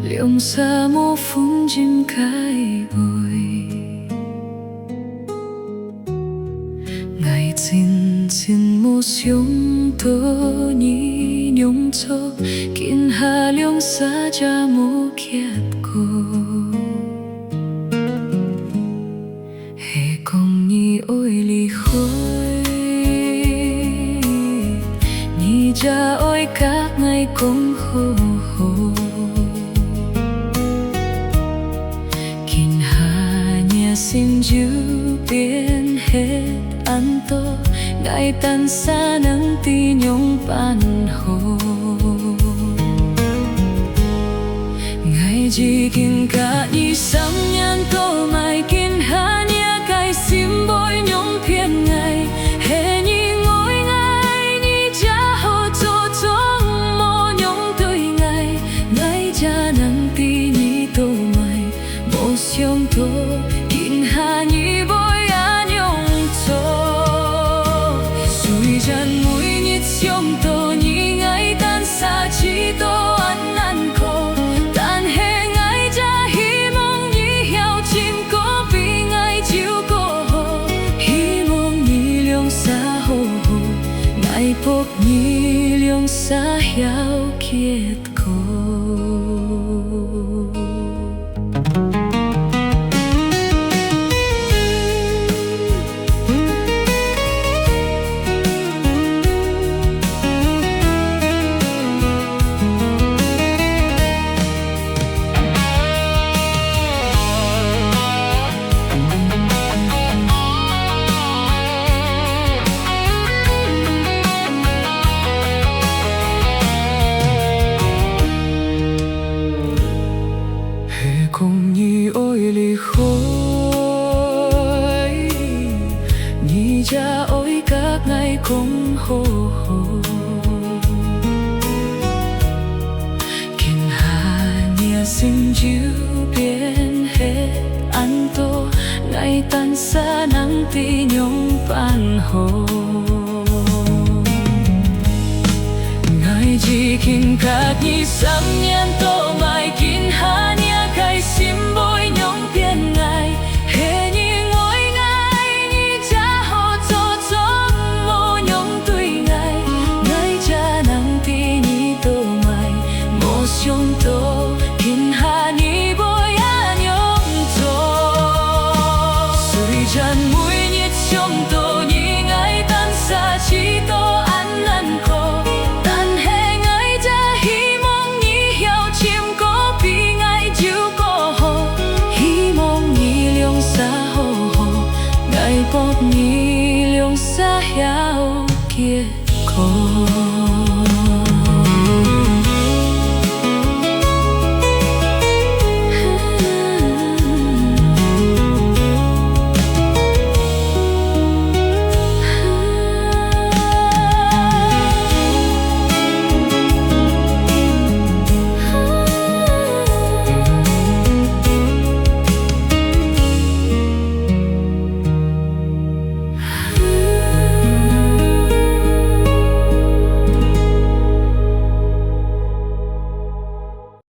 Liông xa mô phun chim cái ôi ngày xin xin mô xiong tơ nhị nhung cho kín hà liông xa cha mô kiệt cô hệ công nhị ôi lì khôi nhị cha ôi các ngày công hồ hồ xin giữ biến hết ăn to ngài tan xa nắng ti nhung ban hồ ngài chỉ kinh cả đi sắm nhan tô mai kinh hà nia cài sim bôi nhung phiền ngài hệ nhi ngồi ngài nhi cha hồ cho trong mô nhung tươi ngài ngài cha nắng ti nhi tô mai mô xiong tô hà nhi bôi á nhung cho suy chân mũi nhít xiong tô nhi ngài tan xa chỉ tô ăn khô tan hệ ngài cha hi mong nhi heo chim có vì ngài chiếu cô hồ hi mong nhi liông xa hồ hồ ngài bốc nhi liông xa heo kiệt cô cùng nhi ôi lì khôi nhi cha ôi các ngày cùng hồ hồ kinh hà nia xin chiếu biến hết ăn tô ngày tan xa nắng ti nhung ban hồ ngài chỉ kinh các nhi sắm nhan tô mai kinh hà cài sim bôi nhung phiền ngài hệ nhi ngồi ngài nhi cha hồ cho trong mô nhung tươi ngài ngài cha nắng ti nhi tô mai mô xiong tô